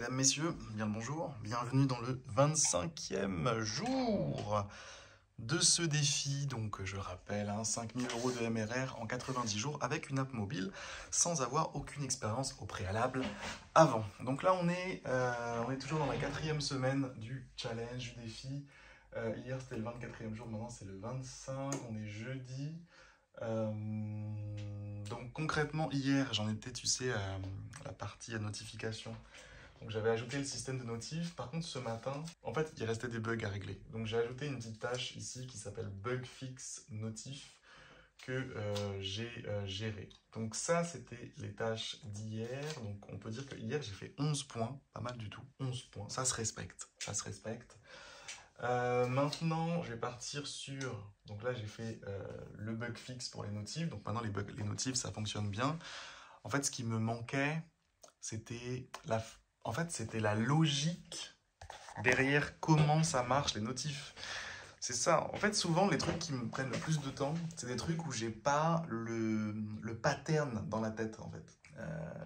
mesdames, messieurs, bien le bonjour, bienvenue dans le 25e jour de ce défi. Donc je rappelle, 5 000 € de MRR en 90 jours avec une app mobile sans avoir aucune expérience au préalable avant. Donc là on est toujours dans la 4e semaine du challenge, du défi. Hier c'était le 24e jour, maintenant c'est le 25, on est jeudi. Donc concrètement hier j'en étais, tu sais, à la partie à notification. Donc j'avais ajouté le système de notif. Par contre ce matin, en fait il restait des bugs à régler. Donc j'ai ajouté une petite tâche ici qui s'appelle bug fix notif que j'ai géré. Donc ça c'était les tâches d'hier. Donc on peut dire que hier j'ai fait 11 points, pas mal du tout, 11 points. Ça se respecte, ça se respecte. Maintenant je vais partir sur, donc là j'ai fait le bug fixe pour les notifs. Donc maintenant les notifs ça fonctionne bien. En fait ce qui me manquait c'était la logique derrière comment ça marche les notifs. C'est ça. En fait, souvent, les trucs qui me prennent le plus de temps, c'est des trucs où j'ai pas le pattern dans la tête, en fait.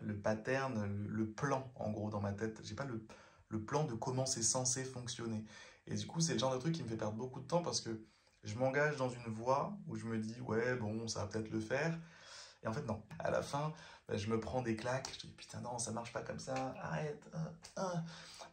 Le pattern, le plan, en gros, dans ma tête. J'ai pas le plan de comment c'est censé fonctionner. Et du coup, c'est le genre de truc qui me fait perdre beaucoup de temps parce que je m'engage dans une voie où je me dis, ouais, bon, ça va peut-être le faire. Et en fait, non. À la fin, je me prends des claques. Je dis, putain, non, ça marche pas comme ça. Arrête.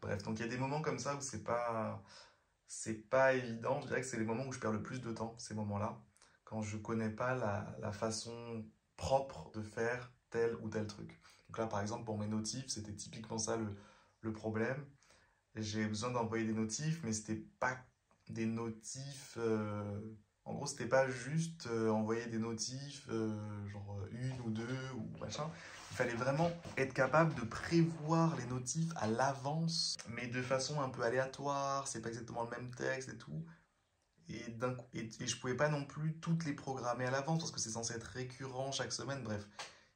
Bref, donc il y a des moments comme ça où c'est pas évident. Je dirais que c'est les moments où je perds le plus de temps, ces moments-là, quand je connais pas la façon propre de faire tel ou tel truc. Donc là, par exemple, pour mes notifs, c'était typiquement ça le problème. J'ai besoin d'envoyer des notifs, mais c'était pas des notifs... En gros, c'était pas juste envoyer des notifs, genre une ou deux ou machin. Il fallait vraiment être capable de prévoir les notifs à l'avance, mais de façon un peu aléatoire. C'est pas exactement le même texte et tout. Et je pouvais pas non plus toutes les programmer à l'avance parce que c'est censé être récurrent chaque semaine. Bref,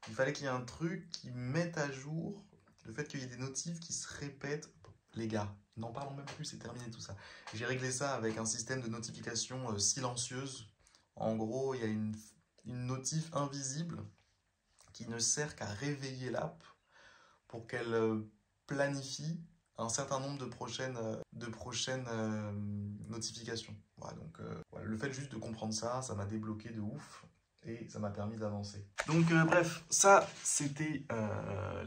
il fallait qu'il y ait un truc qui mette à jour le fait qu'il y ait des notifs qui se répètent. Les gars, n'en parlons même plus, c'est terminé tout ça. J'ai réglé ça avec un système de notification silencieuse. En gros, il y a une notif invisible qui ne sert qu'à réveiller l'app pour qu'elle planifie un certain nombre de prochaines notifications. Voilà, donc voilà, le fait juste de comprendre ça, ça m'a débloqué de ouf. Et ça m'a permis d'avancer. Donc bref, ça c'était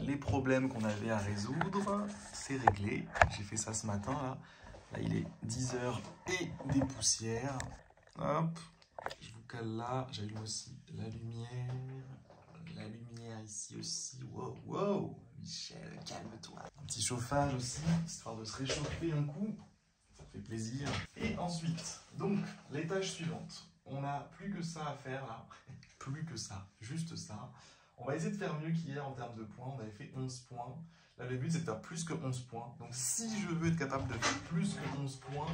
les problèmes qu'on avait à résoudre. C'est réglé. J'ai fait ça ce matin là. Là il est 10 h et des poussières. Hop, je vous cale là. J'allume aussi la lumière. La lumière ici aussi. Wow, wow. Michel, calme-toi. Un petit chauffage aussi, histoire de se réchauffer un coup. Ça fait plaisir. Et ensuite, donc les tâches suivantes. On n'a plus que ça à faire là, plus que ça, juste ça. On va essayer de faire mieux qu'hier en termes de points, on avait fait 11 points. Là le but c'est de faire plus que 11 points. Donc si je veux être capable de faire plus que 11 points,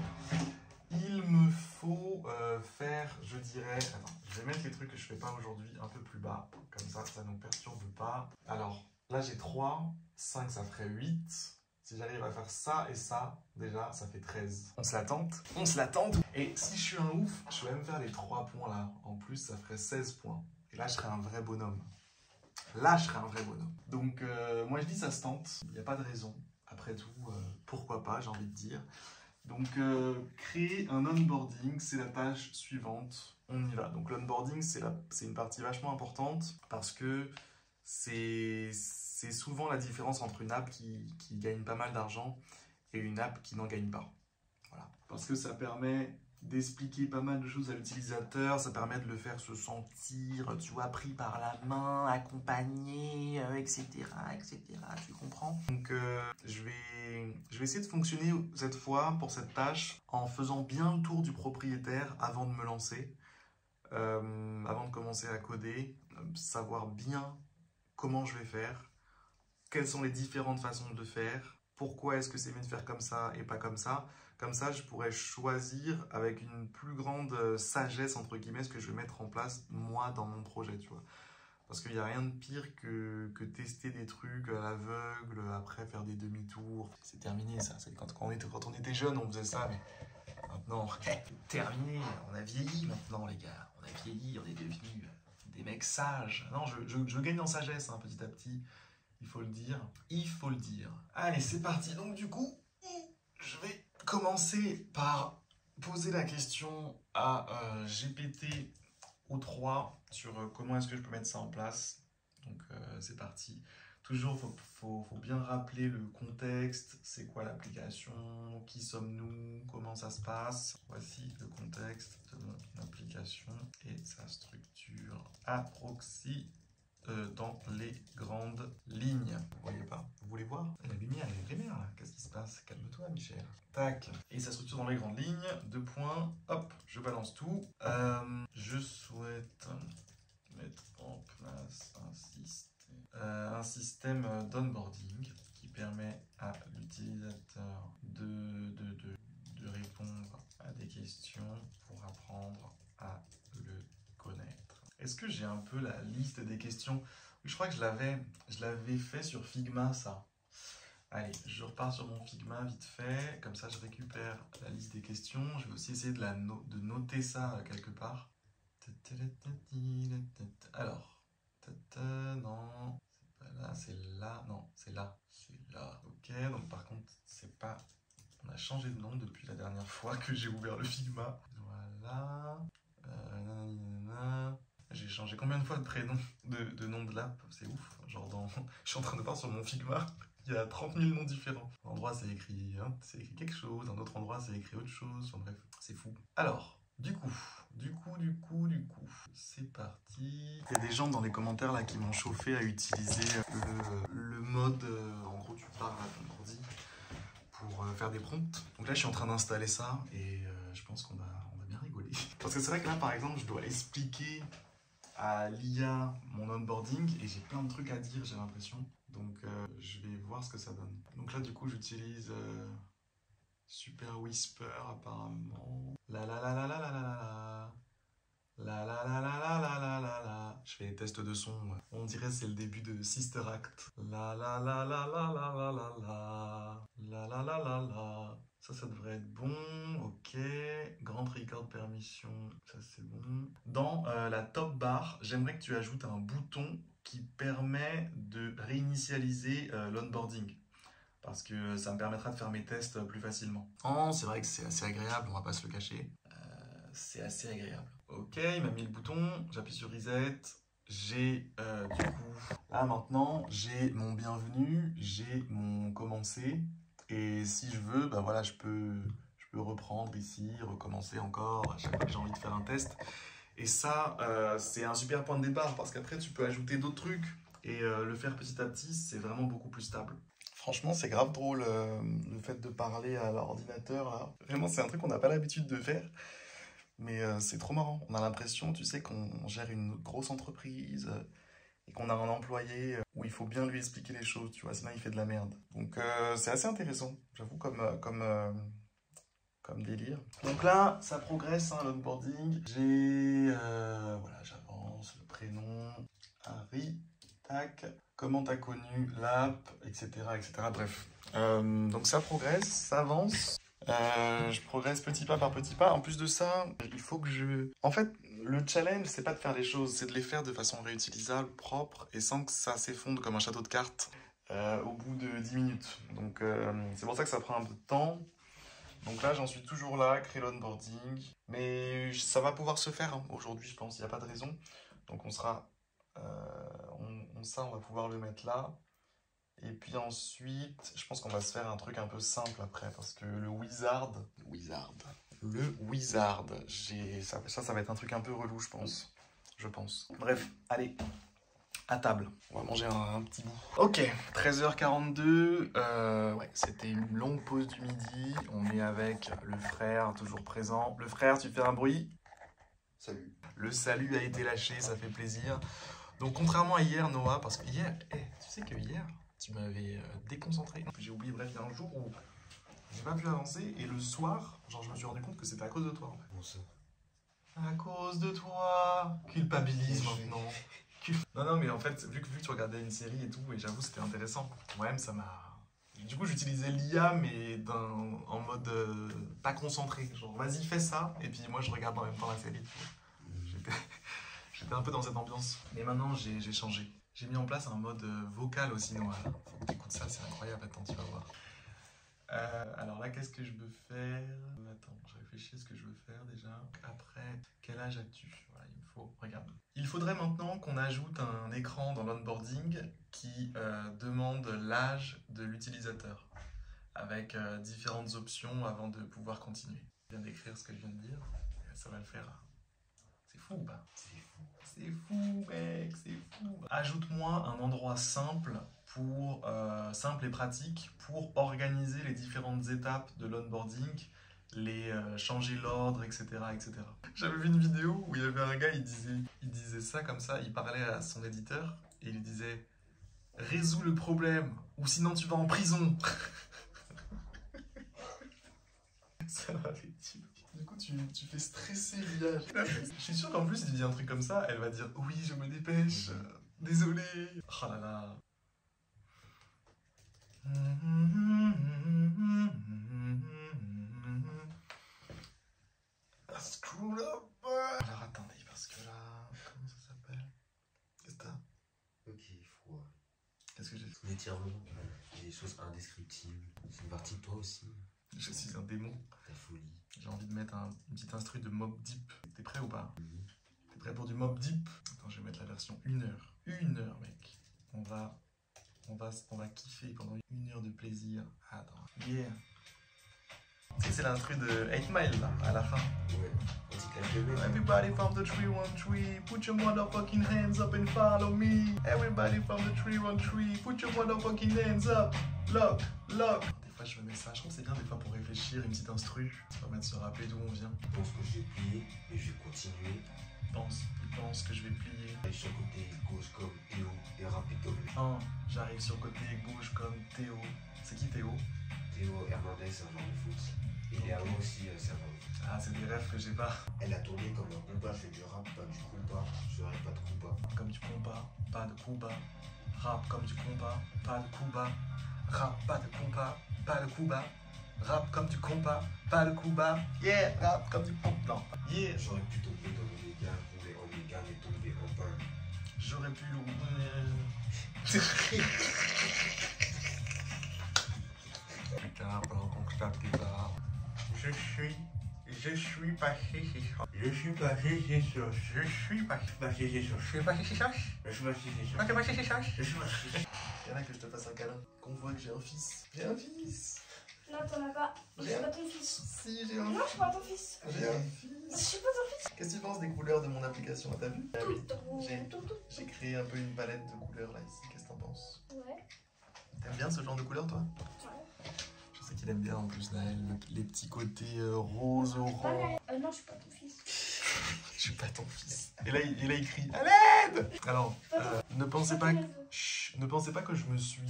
il me faut faire, je dirais... Attends, je vais mettre les trucs que je ne fais pas aujourd'hui un peu plus bas, comme ça ne nous perturbe pas. Alors là j'ai 3, 5 ça ferait 8. Si j'arrive à faire ça et ça, déjà, ça fait 13. On se la tente. On se la tente. Et si je suis un ouf, je vais même faire les 3 points là. En plus, ça ferait 16 points. Et là, je serais un vrai bonhomme. Là, je serais un vrai bonhomme. Donc, moi, je dis ça se tente. Il n'y a pas de raison. Après tout, pourquoi pas, j'ai envie de dire. Donc, créer un onboarding, c'est la tâche suivante. On y va. Donc, l'onboarding, c'est une partie vachement importante parce que c'est souvent la différence entre une app qui gagne pas mal d'argent et une app qui n'en gagne pas. Voilà. Parce que ça permet d'expliquer pas mal de choses à l'utilisateur, ça permet de le faire se sentir, tu vois, pris par la main, accompagné, etc., etc., tu comprends? Donc je vais essayer de fonctionner cette fois, pour cette tâche, en faisant bien le tour du propriétaire avant de me lancer, avant de commencer à coder, savoir bien comment je vais faire, quelles sont les différentes façons de faire, pourquoi est-ce que c'est mieux de faire comme ça et pas comme ça. Comme ça, je pourrais choisir avec une plus grande sagesse, entre guillemets, ce que je vais mettre en place, moi, dans mon projet, tu vois. Parce qu'il n'y a rien de pire que tester des trucs à l'aveugle, après faire des demi-tours. C'est terminé, ça. Quand on était jeune, on faisait ça, mais maintenant, terminé. On a vieilli maintenant, les gars. On a vieilli, on est devenus des mecs sages. Non, je gagne en sagesse, hein, petit à petit. Il faut le dire. Il faut le dire. Allez, c'est parti. Donc du coup, je vais commencer par poser la question à GPT O3 sur comment est-ce que je peux mettre ça en place. Donc c'est parti. Toujours, faut bien rappeler le contexte, c'est quoi l'application, qui sommes-nous, comment ça se passe. Voici le contexte de mon application et sa structure approximée dans les grandes lignes. Vous voyez pas? Vous voulez voir? La lumière, elle est vénère là. Qu'est-ce qui se passe? Calme-toi, Michel. Tac. Et sa structure dans les grandes lignes. 2 points. Hop, je balance tout. Je souhaite mettre en place un système d'onboarding qui permet à l'utilisateur de répondre à des questions pour apprendre à le connaître. Est-ce que j'ai un peu la liste des questions? Je crois que je l'avais fait sur Figma, ça. Allez, je repars sur mon Figma vite fait, comme ça je récupère la liste des questions. Je vais aussi essayer de noter ça quelque part. Alors, non, c'est pas là, c'est là, non, c'est là, ok, donc par contre, c'est pas, on a changé de nom depuis la dernière fois que j'ai ouvert le Figma, voilà, j'ai changé combien de fois de prénom, de nom de l'app, c'est ouf, genre je suis en train de voir sur mon Figma, il y a 30 000 noms différents, un endroit c'est écrit quelque chose, un autre endroit c'est écrit autre chose, enfin bref, c'est fou. Alors, du coup, c'est parti. Il y a des gens dans les commentaires là qui m'ont chauffé à utiliser le mode, en gros tu parles à ton ordi pour faire des prompts. Donc là je suis en train d'installer ça et je pense qu'on va bien rigoler. Parce que c'est vrai que là par exemple je dois expliquer à l'IA mon onboarding et j'ai plein de trucs à dire, j'ai l'impression. Donc je vais voir ce que ça donne. Donc là du coup j'utilise Super Whisper apparemment. Je fais des tests de son. On dirait c'est le début de Sister Act. Ça devrait être bon. Ok. Grand record permission. Ça c'est bon. Dans la top bar, j'aimerais que tu ajoutes un bouton qui permet de réinitialiser l'onboarding. Parce que ça me permettra de faire mes tests plus facilement. Oh, c'est vrai que c'est assez agréable, on va pas se le cacher. C'est assez agréable. Ok, il m'a mis le bouton, j'appuie sur Reset. J'ai du coup, là maintenant, j'ai mon bienvenue, j'ai mon commencer. Et si je veux, bah voilà, je peux reprendre ici, recommencer encore à chaque fois que j'ai envie de faire un test. Et ça, c'est un super point de départ parce qu'après, tu peux ajouter d'autres trucs et le faire petit à petit, c'est vraiment beaucoup plus stable. Franchement, c'est grave drôle le fait de parler à l'ordinateur là. Vraiment, c'est un truc qu'on n'a pas l'habitude de faire. Mais c'est trop marrant. On a l'impression, tu sais, qu'on gère une grosse entreprise et qu'on a un employé où il faut bien lui expliquer les choses, tu vois, sinon il fait de la merde. Donc c'est assez intéressant, j'avoue, comme délire. Donc là, ça progresse, hein, l'onboarding. Voilà, j'avance, le prénom, Harry, tac. Comment t'as connu l'app, etc., etc. Bref. Donc ça progresse, ça avance. Je progresse petit pas par petit pas. En plus de ça, il faut que je... En fait, le challenge, c'est pas de faire les choses, c'est de les faire de façon réutilisable, propre, et sans que ça s'effondre comme un château de cartes au bout de 10 minutes. Donc c'est pour ça que ça prend un peu de temps. Donc là, j'en suis toujours là, créer l'onboarding. Mais ça va pouvoir se faire hein, aujourd'hui, je pense. Il n'y a pas de raison. Donc on sera... on va pouvoir le mettre là. Et puis ensuite, je pense qu'on va se faire un truc un peu simple après. Parce que le wizard, ça va être un truc un peu relou, je pense. Bref, allez, à table. On va manger un petit bout. Ok, 13h42. Ouais, c'était une longue pause du midi. On est avec le frère, toujours présent. Le frère, tu fais un bruit? Salut. Le salut a été lâché, ça fait plaisir. Donc contrairement à hier, Noah, parce que hier, tu sais que hier, tu m'avais déconcentré. J'ai oublié, bref, il y a un jour où j'ai pas pu avancer et le soir, genre je me suis rendu compte que c'était à cause de toi en fait. Bon, ça. À cause de toi, culpabilise maintenant. Non, mais en fait, vu que tu regardais une série et tout, et j'avoue c'était intéressant. Moi-même, ça m'a... Du coup, j'utilisais l'IA, mais en mode pas concentré. Genre, vas-y, fais ça, et puis moi, je regarde en même temps la série. J'étais un peu dans cette ambiance. Mais maintenant, j'ai changé. J'ai mis en place un mode vocal aussi noir. Faut que tu écoutes ça, c'est incroyable. Attends, tu vas voir. Alors là, qu'est-ce que je veux faire? Attends, je réfléchis à ce que je veux faire déjà. Après, quel âge as-tu? Voilà, il me faut. Regarde. Il faudrait maintenant qu'on ajoute un écran dans l'onboarding qui demande l'âge de l'utilisateur avec différentes options avant de pouvoir continuer. Je viens d'écrire ce que je viens de dire. Ça va le faire. C'est fou ou pas? C'est fou. C'est fou, mec, c'est fou. Ajoute-moi un endroit simple simple et pratique pour organiser les différentes étapes de l'onboarding, changer l'ordre, etc., etc. J'avais vu une vidéo où il y avait un gars, il disait ça comme ça, il parlait à son éditeur et il lui disait « Résous le problème ou sinon tu vas en prison !» Ça m'avait tué. Du coup, tu fais stresser l'IA. Je suis sûr qu'en plus, il dit un truc comme ça, elle va dire « Oui, je me dépêche, désolé. » Oh là là. Screw up. Alors attendez, parce que là, comment ça s'appelle? Qu'est-ce que t'as? Ok, froid. Qu'est-ce que j'ai fait? L'étirement, des choses indescriptibles. C'est une partie de toi aussi. Je suis un démon. Ta folie. J'ai envie de mettre une petite instru de Mob Deep. T'es prêt ou pas? T'es prêt pour du Mob Deep? Attends, je vais mettre la version 1 heure. 1 heure, mec. On va kiffer pendant 1 heure de plaisir. Attends. Yeah. Tu sais, c'est l'instru de 8 Mile, là, à la fin. Ouais, on dit qu'elle devait. Everybody from the 313, put your motherfucking hands up and follow me. Everybody from the 313, put your motherfucking hands up. Lock, lock. Des fois, je me mets ça. Je trouve que c'est bien, des fois, pour réfléchir, une petite instru. Ça permet de se rappeler d'où on vient. Je pense que j'ai plié, mais je vais continuer. Il pense que je vais plier. Et sur le côté gauche comme Théo et rapide comme lui. Oh, j'arrive sur le côté gauche comme Théo. C'est qui Théo? Théo Hernandez, c'est un joueur de foot. Et Léa aussi, c'est un joueur de foot. Ah, c'est des rêves que j'ai pas. Elle a tourné comme un combat, je fais du rap, pas du combat. Je ferai pas de combat. Comme du combat, pas de combat. Rap comme du combat, pas de combat. Rap, pas de combat, pas de combat. Rap comme du combat, pas de combat. Yeah, rap comme du combat. Non, yeah. J'aurais pu tomber dans l'Oméga, rouler en méga, mais tomber en pain. J'aurais pu le... Putain, pendant qu'on tape tes barres. Je suis passé chez ça. Je suis passé chez ça. Je suis passé chez ça. Je suis passé chez ça. Je suis passé chez ça. Moi, t'es passé chez ça. Je suis passé chez ça. Il y en a que je te fasse un câlin. Qu'on voit que j'ai un fils. J'ai un fils. Non, t'en as pas. Je suis pas ton fils. Si, j'ai un Non, je fils. suis pas ton fils. J'ai un Je fils. suis pas ton fils. Qu'est-ce que tu penses des couleurs de mon application? T'as vu? Ah oui. J'ai- Tout. J'ai créé un peu une palette de couleurs là ici. Qu'est-ce que t'en penses? Ouais. T'aimes bien ce genre de couleurs, toi? Ouais. Je sais qu'il aime bien en plus, Naël, les petits côtés rose, orange. Non, je suis pas ton fils. Je suis pas ton fils. Et là, il a écrit à l'aide. Alors, ne pensez pas, Chut, ne pensez pas que je me suis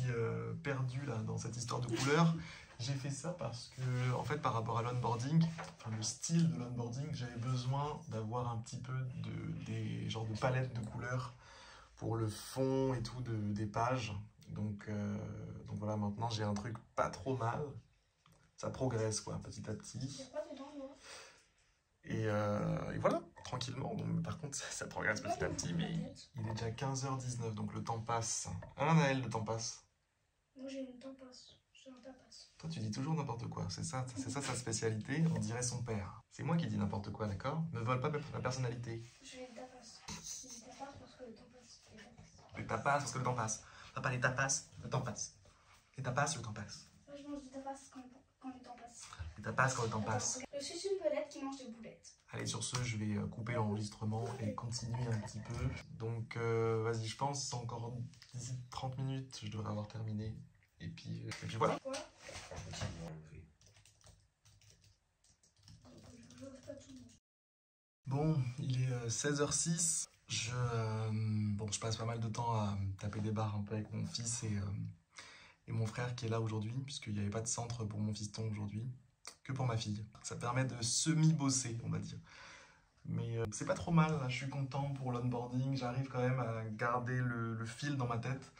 perdu là dans cette histoire de couleurs. J'ai fait ça parce que, en fait, par rapport à l'onboarding, enfin, le style de l'onboarding, j'avais besoin d'avoir un petit peu des genres de palettes de couleurs pour le fond et tout des pages. Donc voilà, maintenant j'ai un truc pas trop mal. Ça progresse quoi, petit à petit. Y'a pas dedans, moi. Et voilà, tranquillement. Donc, par contre, ça progresse petit à petit, mais il est déjà 15h19, donc le temps passe. Hein, Naël, le temps passe. Moi, j'ai une tapasse. J'ai un tapasse. Toi, tu dis toujours n'importe quoi. C'est ça sa spécialité. On dirait son père. C'est moi qui dis n'importe quoi, d'accord? Ne vole pas ma personnalité. J'ai une tapasse. J'ai une tapasse parce que le temps passe. Les tapas parce que le temps passe. Papa, les tapas, le temps passe. Les tapas, le temps passe. Moi, je mange des tapas quand le temps passe. Les tapas quand le temps passe. Je suis une belette qui mange des boulettes. Allez, sur ce, je vais couper l'enregistrement et continuer un petit peu. Donc, vas-y, je pense encore d'ici 30 minutes, je devrais avoir terminé. Et puis voilà. Quoi? Un petit peu enlevé. Je reste pas tout le monde. Bon, il est 16h06. Je passe pas mal de temps à taper des barres un peu avec mon fils et mon frère qui est là aujourd'hui, puisqu'il n'y avait pas de centre pour mon fiston aujourd'hui, que pour ma fille. Ça permet de semi-bosser, on va dire. Mais c'est pas trop mal, là. Je suis content pour l'onboarding, j'arrive quand même à garder le fil dans ma tête,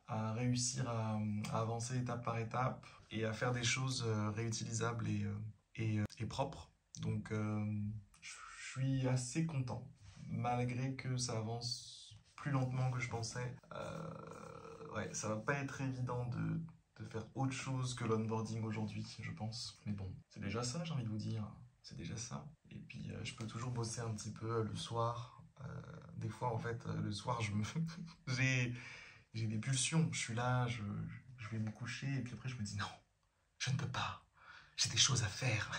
à réussir à avancer étape par étape et à faire des choses réutilisables et propres. Donc je suis assez content, malgré que ça avance plus lentement que je pensais. Ouais, ça va pas être évident de faire autre chose que l'onboarding aujourd'hui, je pense. Mais bon, c'est déjà ça, j'ai envie de vous dire. C'est déjà ça. Et puis, je peux toujours bosser un petit peu le soir. Des fois, en fait, le soir, j'ai des pulsions. Je suis là, je vais me coucher, et puis après, je me dis non, je ne peux pas. J'ai des choses à faire.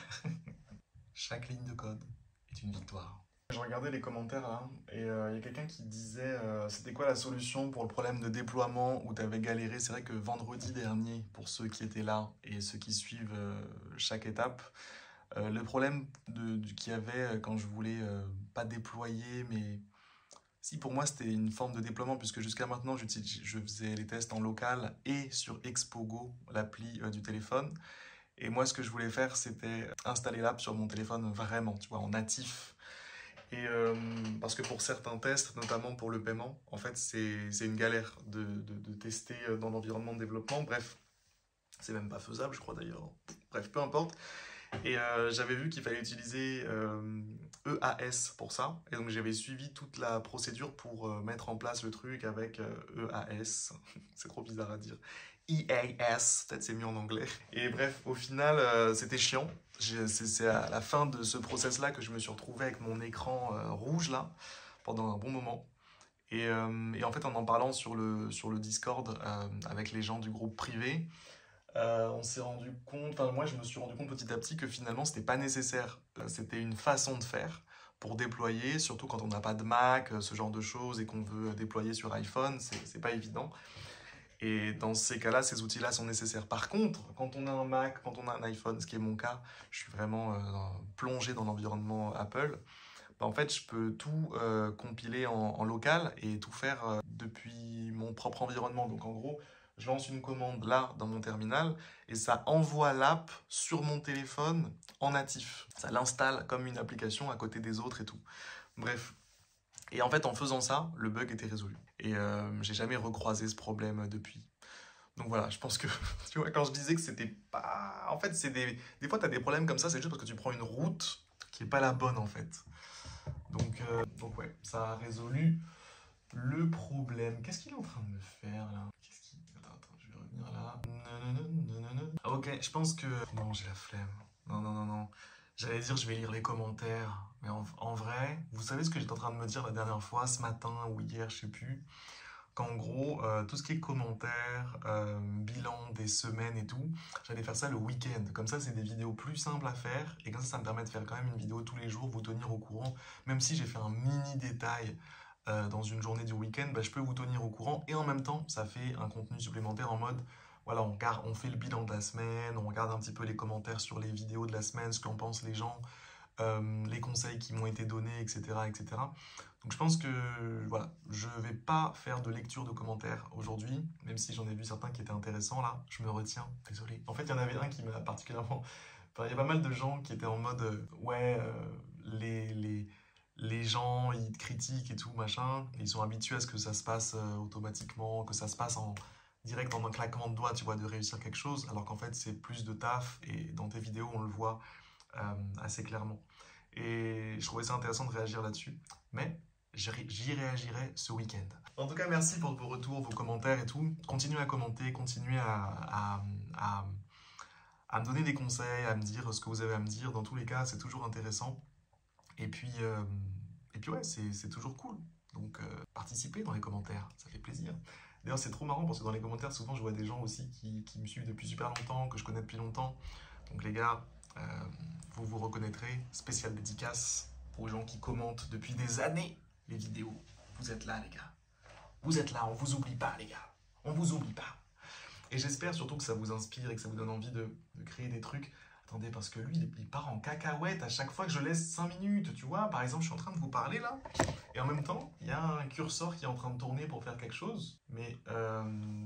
Chaque ligne de code est une victoire. Je regardais les commentaires là, et il y a quelqu'un qui disait c'était quoi la solution pour le problème de déploiement où tu avais galéré. C'est vrai que vendredi dernier, pour ceux qui étaient là et ceux qui suivent chaque étape, le problème qu'il y avait quand je voulais pas déployer, mais si pour moi c'était une forme de déploiement, puisque jusqu'à maintenant je faisais les tests en local et sur Expogo, l'appli du téléphone. Et moi ce que je voulais faire c'était installer l'app sur mon téléphone vraiment, tu vois, en natif. Et parce que pour certains tests, notamment pour le paiement, en fait, c'est une galère de tester dans l'environnement de développement. Bref, c'est même pas faisable, je crois d'ailleurs. Bref, peu importe. Et j'avais vu qu'il fallait utiliser EAS pour ça. Et donc, j'avais suivi toute la procédure pour mettre en place le truc avec EAS. C'est trop bizarre à dire. EAS, peut-être c'est mieux en anglais. Et bref, au final, c'était chiant. C'est à la fin de ce process-là que je me suis retrouvé avec mon écran rouge, là, pendant un bon moment. Et en fait, en parlant sur le Discord avec les gens du groupe privé, on s'est rendu compte, enfin moi je me suis rendu compte petit à petit que finalement c'était pas nécessaire. C'était une façon de faire pour déployer, surtout quand on n'a pas de Mac, ce genre de choses, et qu'on veut déployer sur iPhone, c'est pas évident. Et dans ces cas-là, ces outils-là sont nécessaires. Par contre, quand on a un Mac, quand on a un iPhone, ce qui est mon cas, je suis vraiment plongé dans l'environnement Apple, bah, en fait, je peux tout compiler en local et tout faire depuis mon propre environnement. Donc en gros, je lance une commande là dans mon terminal et ça envoie l'app sur mon téléphone en natif. Ça l'installe comme une application à côté des autres et tout. Bref. Et en fait, en faisant ça, le bug était résolu. Et j'ai jamais recroisé ce problème depuis. Donc voilà, je pense que, tu vois, quand je disais que c'était pas... En fait, des fois, tu as des problèmes comme ça, c'est juste parce que tu prends une route qui est pas la bonne, en fait. Donc ouais, ça a résolu le problème. Qu'est-ce qu'il est en train de me faire, là? Attends, je vais revenir là. Ah, ok, je pense que... Non, j'ai la flemme. Non. J'allais dire, je vais lire les commentaires. Mais en vrai, vous savez ce que j'étais en train de me dire la dernière fois, ce matin ou hier, je sais plus. Qu'en gros, tout ce qui est commentaires, bilan des semaines et tout, j'allais faire ça le week-end. Comme ça, c'est des vidéos plus simples à faire. Et comme ça me permet de faire quand même une vidéo tous les jours, vous tenir au courant. Même si j'ai fait un mini détail dans une journée du week-end, bah, je peux vous tenir au courant. Et en même temps, ça fait un contenu supplémentaire en mode, voilà, on fait le bilan de la semaine, on regarde un petit peu les commentaires sur les vidéos de la semaine, ce qu'en pensent les gens, les conseils qui m'ont été donnés, etc., etc. Donc je pense que voilà, je vais pas faire de lecture de commentaires aujourd'hui, même si j'en ai vu certains qui étaient intéressants là, je me retiens, désolé. En fait, il y en avait un qui m'a particulièrement... Enfin, il y a pas mal de gens qui étaient en mode ouais, les gens, ils te critiquent et tout, machin, ils sont habitués à ce que ça se passe automatiquement, que ça se passe en direct en un claquement de doigts, tu vois, de réussir quelque chose, alors qu'en fait, c'est plus de taf, et dans tes vidéos, on le voit assez clairement. Et je trouvais ça intéressant de réagir là-dessus, mais j'y réagirai ce week-end. En tout cas, merci pour vos retours, vos commentaires et tout. Continuez à commenter, continuez à me donner des conseils, à me dire ce que vous avez à me dire. Dans tous les cas, c'est toujours intéressant. Et puis ouais, c'est toujours cool. Donc, participez dans les commentaires, ça fait plaisir. D'ailleurs, c'est trop marrant parce que dans les commentaires, souvent, je vois des gens aussi qui me suivent depuis super longtemps, que je connais depuis longtemps. Donc, les gars, vous vous reconnaîtrez. Spéciale dédicace aux gens qui commentent depuis des années les vidéos. Vous êtes là, les gars. Vous êtes là, on vous oublie pas, les gars. On vous oublie pas. Et j'espère surtout que ça vous inspire et que ça vous donne envie de créer des trucs. Attendez, parce que lui, il part en cacahuète à chaque fois que je laisse 5 minutes, tu vois. Par exemple, je suis en train de vous parler, là. Et en même temps, il y a un curseur qui est en train de tourner pour faire quelque chose. Mais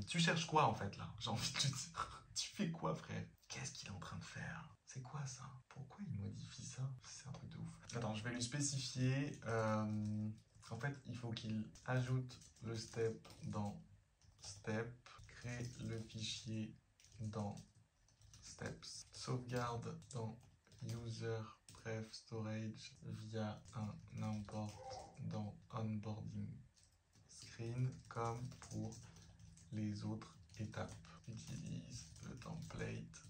tu cherches quoi, en fait, là? J'ai envie de te dire. Tu fais quoi, frère? Qu'est-ce qu'il est en train de faire? C'est quoi, ça? Pourquoi il modifie ça? C'est un truc de ouf. Attends, je vais lui spécifier... En fait, il faut qu'il ajoute le step dans step, crée le fichier dans steps, sauvegarde dans user pref storage via un import dans onboarding screen comme pour les autres étapes. Utilise le template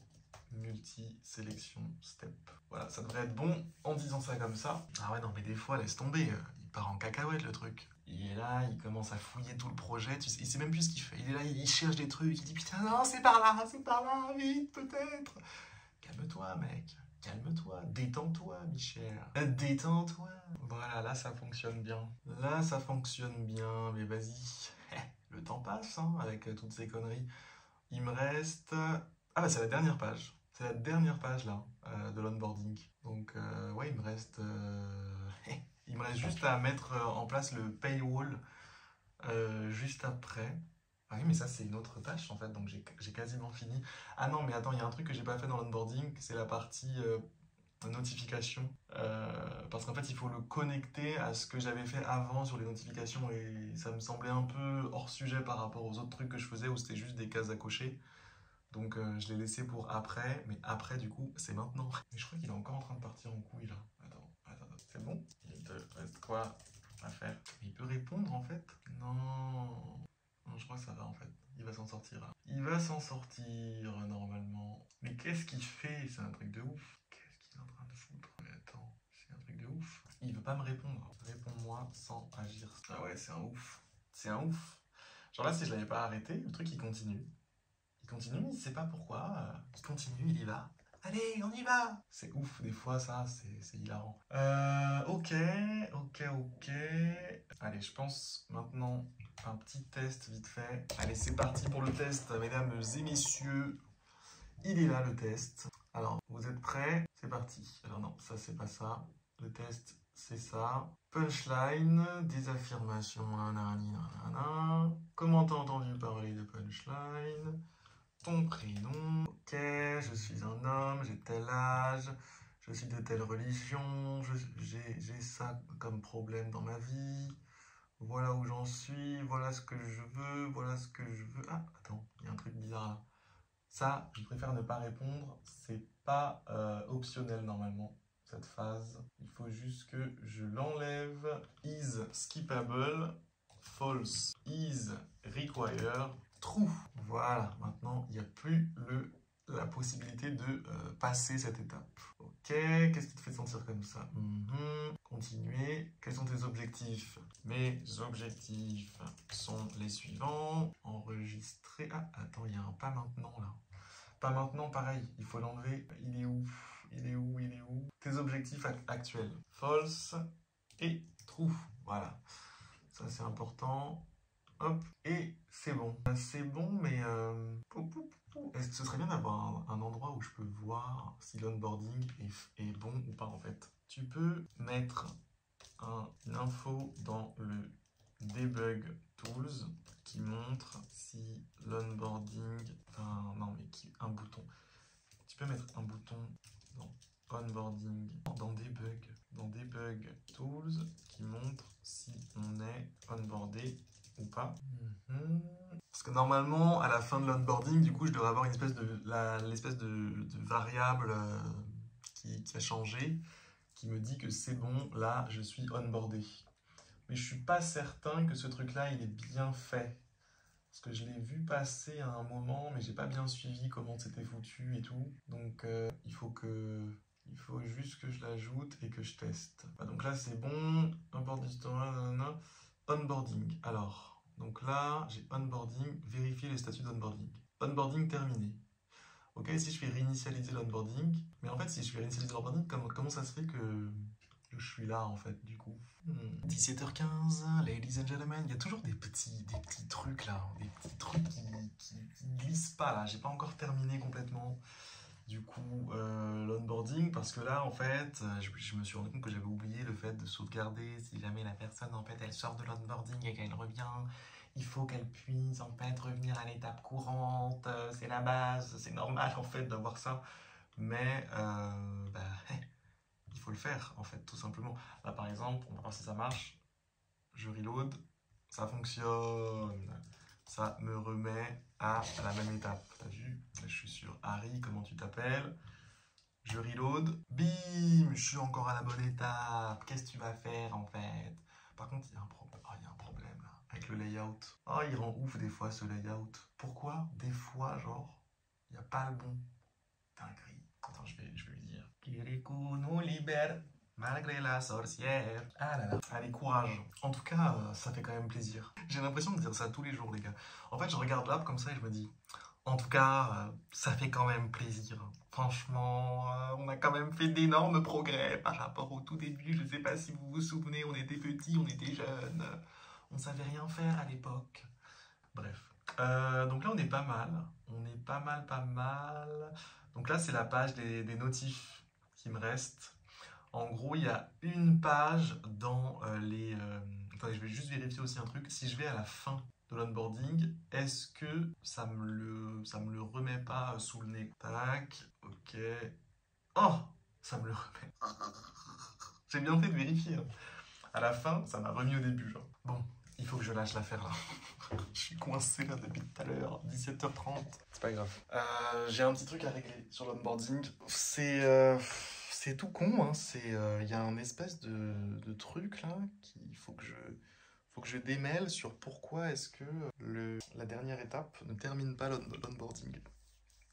multi-sélection step. Voilà, ça devrait être bon en disant ça comme ça. Ah ouais, non, mais des fois, laisse tomber. Il part en cacahuète, le truc. Il est là, il commence à fouiller tout le projet. Tu sais, il sait même plus ce qu'il fait. Il est là, il cherche des trucs. Il dit, putain, non, c'est par là, vite, peut-être. Calme-toi, mec. Calme-toi. Détends-toi, Michel. Détends-toi. Voilà, là, ça fonctionne bien. Là, ça fonctionne bien. Mais vas-y. Le temps passe, hein, avec toutes ces conneries. Il me reste... Ah bah c'est la dernière page. C'est la dernière page là de l'onboarding. Donc ouais, il me reste juste à mettre en place le paywall juste après. Ah oui, mais ça c'est une autre tâche en fait, donc j'ai quasiment fini. Ah non, mais attends, il y a un truc que j'ai pas fait dans l'onboarding, c'est la partie notification. Parce qu'en fait, il faut le connecter à ce que j'avais fait avant sur les notifications et ça me semblait un peu hors sujet par rapport aux autres trucs que je faisais où c'était juste des cases à cocher. Donc je l'ai laissé pour après, mais après du coup c'est maintenant. Mais je crois qu'il est encore en train de partir en couille là. Attends, c'est bon? Il te reste quoi à faire? Il peut répondre en fait? Non, je crois que ça va en fait. Il va s'en sortir là. Il va s'en sortir normalement. Mais qu'est-ce qu'il fait? C'est un truc de ouf. Qu'est-ce qu'il est en train de foutre? Mais attends, c'est un truc de ouf. Il veut pas me répondre. Réponds-moi sans agir. Ah ouais, c'est un ouf. C'est un ouf. Genre là, si je l'avais pas arrêté, le truc il continue. Il continue, mais il sait pas pourquoi. Il continue, il y va. Allez, on y va! C'est ouf, des fois, ça, c'est hilarant. Ok. Allez, je pense maintenant un petit test vite fait. Allez, c'est parti pour le test, mesdames et messieurs. Il est là, le test. Alors, vous êtes prêts? C'est parti. Alors non, ça, c'est pas ça. Le test, c'est ça. Punchline, des affirmations, nanana. Comment t'as entendu parler de punchline? Ton prénom, ok, je suis un homme, j'ai tel âge, je suis de telle religion, j'ai ça comme problème dans ma vie, voilà où j'en suis, voilà ce que je veux, voilà ce que je veux. Ah, attends, il y a un truc bizarre là. Ça, je préfère ne pas répondre, c'est pas optionnel normalement, cette phase. Il faut juste que je l'enlève. Is skippable, false, is require, true. Voilà, maintenant, il n'y a plus la possibilité de passer cette étape. Ok, qu'est-ce qui te fait sentir comme ça? Continuer. Quels sont tes objectifs? Mes objectifs sont les suivants. Enregistrer. Ah, attends, il y a un pas maintenant là. Pas maintenant, pareil, il faut l'enlever. Il est où? Tes objectifs actuels. False et true. Voilà, ça c'est important. Hop, et c'est bon. C'est bon, mais ce serait bien d'avoir un endroit où je peux voir si l'onboarding est bon ou pas en fait. Tu peux mettre une info dans le debug tools qui montre si l'onboarding, non mais un bouton. Tu peux mettre un bouton dans onboarding, dans debug tools qui montre si on est onboardé ou pas. Parce que normalement, à la fin de l'onboarding, du coup, je devrais avoir l'espèce de variable qui a changé, qui me dit que c'est bon, là, je suis onboardé. Mais je suis pas certain que ce truc-là, il est bien fait. Parce que je l'ai vu passer à un moment, mais j'ai pas bien suivi comment c'était foutu et tout. Donc, il faut juste que je l'ajoute et que je teste. Donc là, c'est bon. Onboarding. Alors, donc là, j'ai onboarding, vérifier les statuts d'onboarding. Onboarding terminé. Ok, si je fais réinitialiser l'onboarding, mais en fait, si je fais réinitialiser l'onboarding, comment ça se fait que je suis là, en fait, du coup 17h15, ladies and gentlemen, il y a toujours des petits trucs, là, des petits trucs qui glissent pas, là. J'ai pas encore terminé complètement, du coup, l'onboarding, parce que là, en fait, je me suis rendu compte que j'avais oublié le fait de sauvegarder. Si jamais la personne, en fait, elle sort de l'onboarding et qu'elle revient, il faut qu'elle puisse, en fait, revenir à l'étape courante. C'est la base, c'est normal, en fait, d'avoir ça. Mais, il faut le faire, en fait, tout simplement. Là, par exemple, on va voir si ça marche. Je reload, ça fonctionne. Ça me remet à la même étape. T'as vu? Là, je suis sur Harry, comment tu t'appelles? Je reload. Bim! Je suis encore à la bonne étape. Qu'est-ce que tu vas faire, en fait? Par contre, il y a un problème. Ah, il y a un problème, là. avec le layout. Oh, il rend ouf des fois ce layout. Pourquoi des fois, genre, il n'y a pas le bon? Dinguerie. Attends, je vais lui dire. Kirikou nous libère, malgré la sorcière. Ah là là. Allez, courage. En tout cas, ça fait quand même plaisir. J'ai l'impression de dire ça tous les jours, les gars. En fait, je regarde l'app comme ça et je me dis, en tout cas, ça fait quand même plaisir. Franchement, on a quand même fait d'énormes progrès par rapport au tout début. Je ne sais pas si vous vous souvenez, on était petits, on était jeunes. On savait rien faire à l'époque. Bref. Donc là, on est pas mal. On est pas mal. Donc là, c'est la page des notifs qui me reste. En gros, il y a une page dans les... Attendez, je vais juste vérifier aussi un truc. Si je vais à la fin de l'onboarding, est-ce que ça me le remet pas sous le nez? Tac, ok. Oh, ça me le remet. J'ai bien fait de vérifier. Hein. À la fin, ça m'a remis au début. Genre. Bon, il faut que je lâche l'affaire là. Je suis coincé là depuis tout à l'heure, 17h30. C'est pas grave. J'ai un petit truc à régler sur l'onboarding. C'est tout con, hein. Y a un espèce de truc là qu'il faut que je démêle sur pourquoi est-ce que la dernière étape ne termine pas l'onboarding.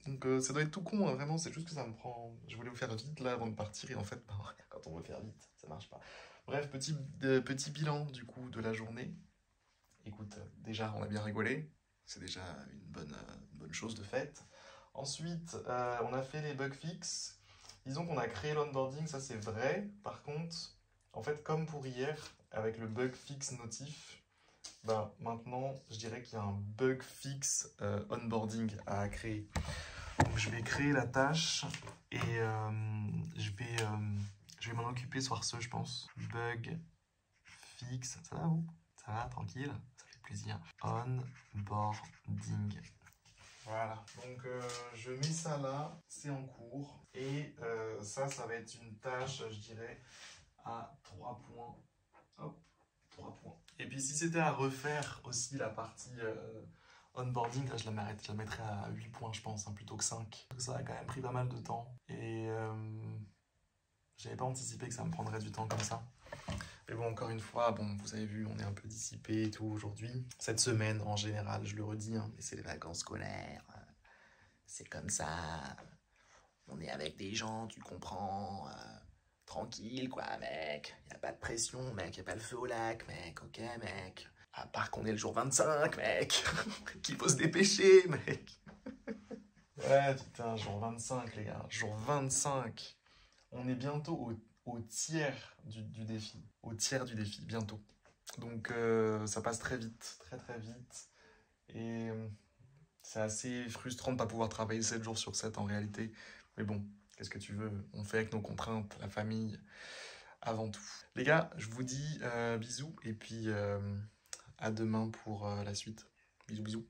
Donc ça doit être tout con, hein, vraiment, c'est juste que ça me prend... Je voulais vous faire vite là avant de partir et en fait, bah, quand on veut faire vite, ça marche pas. Bref, petit bilan du coup de la journée. Écoute, déjà on a bien rigolé, c'est déjà une bonne chose de faite. Ensuite, on a fait les bug fix. Disons qu'on a créé l'onboarding, ça c'est vrai. Par contre, en fait, comme pour hier, avec le bug fix notif, ben, maintenant, je dirais qu'il y a un bug fix onboarding à créer. Donc, je vais créer la tâche et je vais m'en occuper ce, je pense. Bug fix, ça va vous? Ça va, tranquille? Ça fait plaisir. Onboarding. Voilà, donc je mets ça là, c'est en cours. Et ça va être une tâche, je dirais, à 3 points. Hop, 3 points. Et puis si c'était à refaire aussi la partie onboarding, là je la mettrais à 8 points, je pense, hein, plutôt que 5. Ça a quand même pris pas mal de temps. Et j'avais pas anticipé que ça me prendrait du temps comme ça. Mais bon, encore une fois, bon, vous avez vu, on est un peu dissipé et tout aujourd'hui. Cette semaine, en général, je le redis, hein, mais c'est les vacances scolaires. C'est comme ça. On est avec des gens, tu comprends. Tranquille, quoi, mec. Y a pas de pression, mec. Y a pas le feu au lac, mec. Ok, mec. À part qu'on est le jour 25, mec. Qu'il faut se dépêcher, mec. Ouais, putain, jour 25, les gars. Jour 25. On est bientôt au tiers du défi. Au tiers du défi, bientôt. Donc, ça passe très vite. Très, très vite. Et c'est assez frustrant de ne pas pouvoir travailler 7 jours sur 7 en réalité. Mais bon, qu'est-ce que tu veux? On fait avec nos contraintes, la famille, avant tout. Les gars, je vous dis bisous et puis à demain pour la suite. Bisous, bisous.